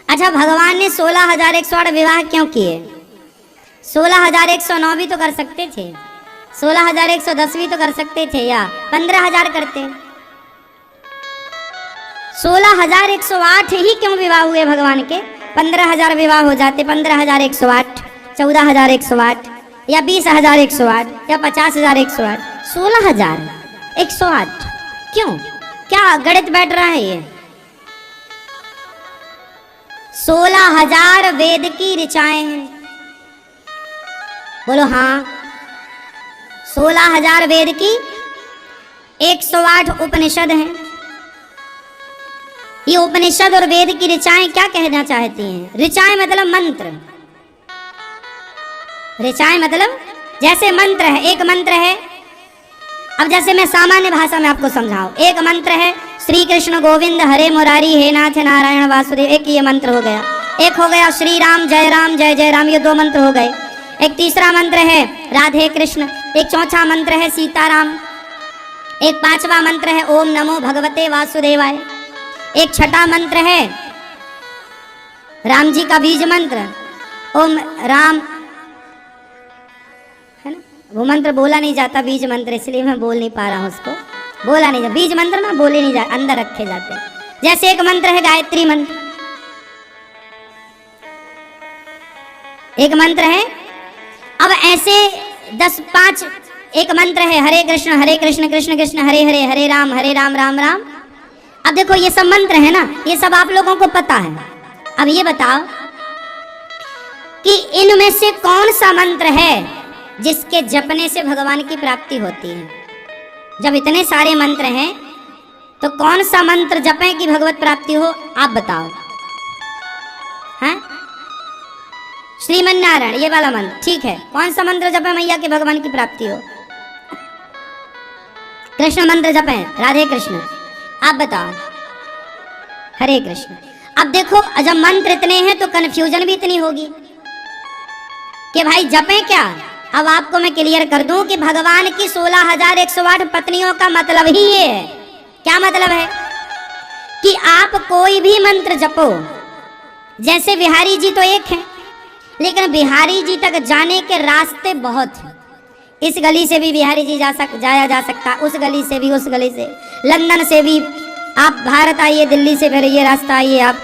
अच्छा, भगवान ने 16,108 विवाह क्यों किए? 16,109 भी तो कर सकते थे, 16,110 भी तो कर सकते थे, या 15,000 करते। 16,108 ही क्यों विवाह हुए भगवान के? 15,000 विवाह हो जाते, 15,108, 14,108 या 20,108 या 50,108, 16,108 क्यों? क्या गणित बैठ रहा है ये? 16,000 वेद की ऋचाएं हैं, बोलो हाँ। 16,000 वेद की 108 उपनिषद हैं। ये उपनिषद और वेद की ऋचाएं क्या कहना चाहती हैं? ऋचाएं मतलब मंत्र, ऋचाएं मतलब जैसे मंत्र है, एक मंत्र है। अब जैसे मैं सामान्य भाषा में आपको समझाऊं, एक मंत्र है श्री कृष्ण गोविंद हरे मुरारी हे नाथ नारायण वासुदेव, एक ये मंत्र हो गया। एक हो गया श्री राम जय जय राम, ये 2 मंत्र हो गए। एक तीसरा मंत्र है राधे कृष्ण, एक चौथा मंत्र है सीताराम, एक 5वां मंत्र है ओम नमो भगवते वासुदेवाय, एक छठा मंत्र है राम जी का बीज मंत्र ओम राम, है ना? वो मंत्र बोला नहीं जाता बीज मंत्र, इसलिए मैं बोल नहीं पा रहा हूँ उसको, बोला नहीं जाता बीज मंत्र ना, बोले नहीं जाता, अंदर रखे जाते। जैसे एक मंत्र है गायत्री मंत्र, एक मंत्र है। अब ऐसे 10-5 एक मंत्र है हरे कृष्ण कृष्ण कृष्ण हरे हरे, हरे राम राम राम। अब देखो ये सब मंत्र है ना, ये सब आप लोगों को पता है। अब ये बताओ कि इनमें से कौन सा मंत्र है जिसके जपने से भगवान की प्राप्ति होती है? जब इतने सारे मंत्र हैं तो कौन सा मंत्र जपें कि भगवत प्राप्ति हो? आप बताओ। हैं? श्रीमन नारायण ये वाला मंत्र ठीक है। कौन सा मंत्र जपें मैया के भगवान की प्राप्ति हो? कृष्ण मंत्र जपें, राधे कृष्ण। आप बताओ। हरे कृष्ण। अब देखो जब मंत्र इतने हैं तो कंफ्यूजन भी इतनी होगी कि भाई जपें क्या। अब आपको मैं क्लियर कर दूं कि भगवान की 16,108 पत्नियों का मतलब ही ये है। क्या मतलब है? कि आप कोई भी मंत्र जपो। जैसे बिहारी जी तो एक हैं, लेकिन बिहारी जी तक जाने के रास्ते बहुत हैं। इस गली से भी बिहारी जी जाया जा सकता, उस गली से भी, उस गली से, लंदन से भी आप भारत आइए, दिल्ली से फिर ये रास्ता आइए, आप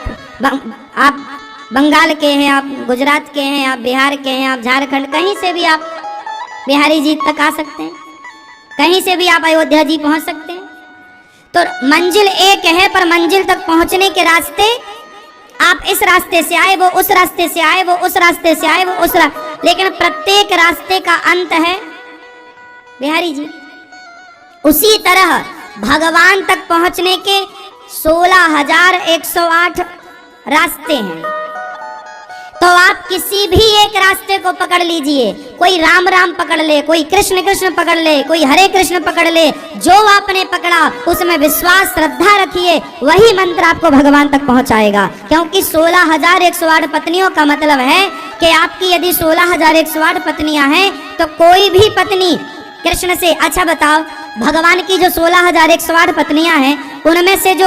बंगाल के हैं, आप गुजरात के हैं, आप बिहार के हैं, आप झारखंड, कहीं से भी आप बिहारी जी तक आ सकते हैं, कहीं से भी आप अयोध्या जी पहुंच सकते हैं। तो मंजिल एक है, पर मंजिल तक पहुंचने के रास्ते, आप इस रास्ते से आए, वो उस रास्ते से आए, वो उस रास्ते से आए, वो उस लेकिन प्रत्येक रास्ते का अंत है बिहारी जी। उसी तरह भगवान तक पहुंचने के 16,108 रास्ते हैं। तो आप किसी भी एक रास्ते को पकड़ लीजिए। कोई राम राम पकड़ ले, कोई कृष्ण कृष्ण पकड़ ले, कोई हरे कृष्ण पकड़ ले, जो आपने पकड़ा उसमें विश्वास श्रद्धा रखिए, वही मंत्र आपको भगवान तक पहुंचाएगा। क्योंकि 16,108 पत्नियों का मतलब है कि आपकी यदि 16,108 पत्नियां हैं तो कोई भी पत्नी कृष्ण से, अच्छा बताओ भगवान की जो 16,108 पत्नियां हैं उनमें से जो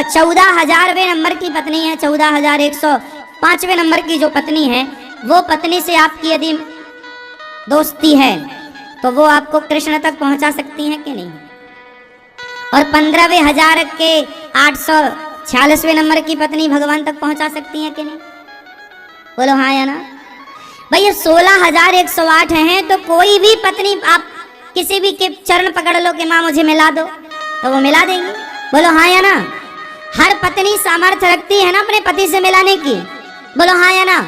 14,000वें नंबर की पत्नी है, 14,105वें नंबर की जो पत्नी है, वो पत्नी से आपकी यदि दोस्ती है तो वो आपको कृष्ण तक पहुंचा सकती हैं कि नहीं? और 15,000 के 846वें नंबर की पत्नी भगवान तक पहुंचा सकती हैं कि नहीं? बोलो हाँ या ना। भैया 16,108 हैं तो कोई भी पत्नी आप किसी भी के चरण पकड़ लो कि माँ मुझे मिला दो, तो वो मिला देंगे। बोलो हाँ या ना। हर पत्नी सामर्थ्य रखती है ना अपने पति से मिलाने की। बोलो हाँ या ना।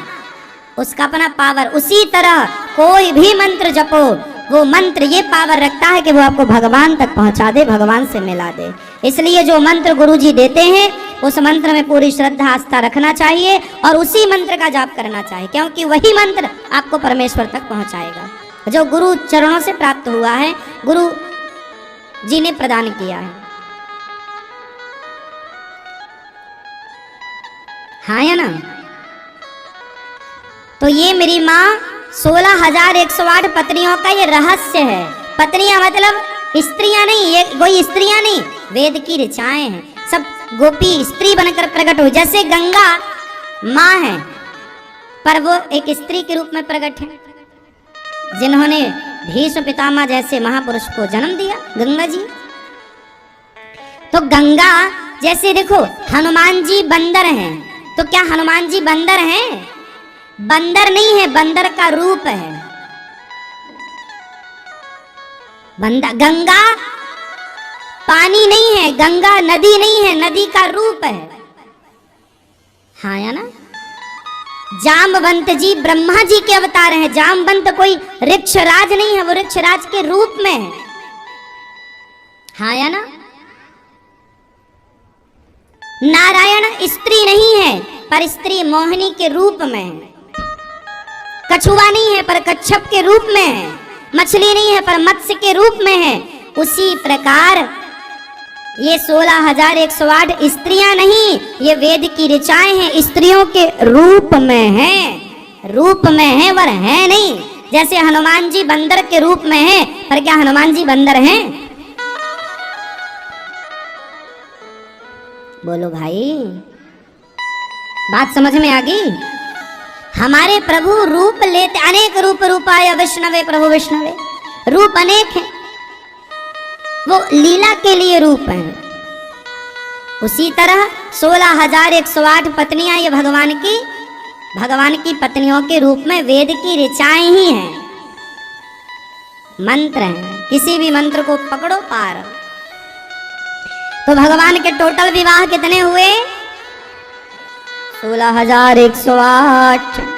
उसका अपना पावर। उसी तरह कोई भी मंत्र जपो, वो मंत्र ये पावर रखता है कि वो आपको भगवान तक पहुंचा दे, भगवान से मिला दे। इसलिए जो मंत्र गुरुजी देते हैं उस मंत्र में पूरी श्रद्धा आस्था रखना चाहिए और उसी मंत्र का जाप करना चाहिए, क्योंकि वही मंत्र आपको परमेश्वर तक पहुंचाएगा जो गुरु चरणों से प्राप्त हुआ है, गुरु जी ने प्रदान किया है। हाँ या ना। तो ये मेरी माँ 16,108 पत्नियों का ये रहस्य है। पत्नियां मतलब स्त्रियां नहीं, ये कोई स्त्रियां नहीं, वेद की ऋचाएं हैं। सब गोपी स्त्री बनकर प्रकट हुई। जैसे गंगा माँ हैं, पर वो एक स्त्री के रूप में प्रकट है, जिन्होंने भीष्म पितामह जैसे महापुरुष को जन्म दिया, गंगा जी। तो गंगा जैसे देखो हनुमान जी बंदर हैं, तो क्या हनुमान जी बंदर हैं? बंदर नहीं है, बंदर का रूप है। गंगा पानी नहीं है, गंगा नदी नहीं है, नदी का रूप है। हाँ या ना? जामवंत जी ब्रह्मा जी के अवतार हैं। जामवंत कोई वृक्षराज नहीं है, वो वृक्षराज के रूप में है। हाँ या ना? नारायण स्त्री नहीं है, पर स्त्री मोहिनी के रूप में है। कछुआ नहीं है, पर कच्छप के रूप में है। मछली नहीं है, पर मत्स्य के रूप में है। उसी प्रकार ये 16,108 स्त्रियां नहीं, ये वेद की ऋचाएं हैं, स्त्रियों के रूप में हैं, रूप में हैं, वर है नहीं। जैसे हनुमान जी बंदर के रूप में हैं, पर क्या हनुमान जी बंदर हैं? बोलो भाई, बात समझ में आ गई? हमारे प्रभु रूप लेते, अनेक रूप रूपाय विष्णवे प्रभु विष्णवे, रूप अनेक है, वो लीला के लिए रूप है। उसी तरह 16,108 पत्नियां ये भगवान की पत्नियों के रूप में वेद की ऋचाएं ही हैं, मंत्र हैं। किसी भी मंत्र को पकड़ो पार। तो भगवान के टोटल विवाह कितने हुए? 16,108।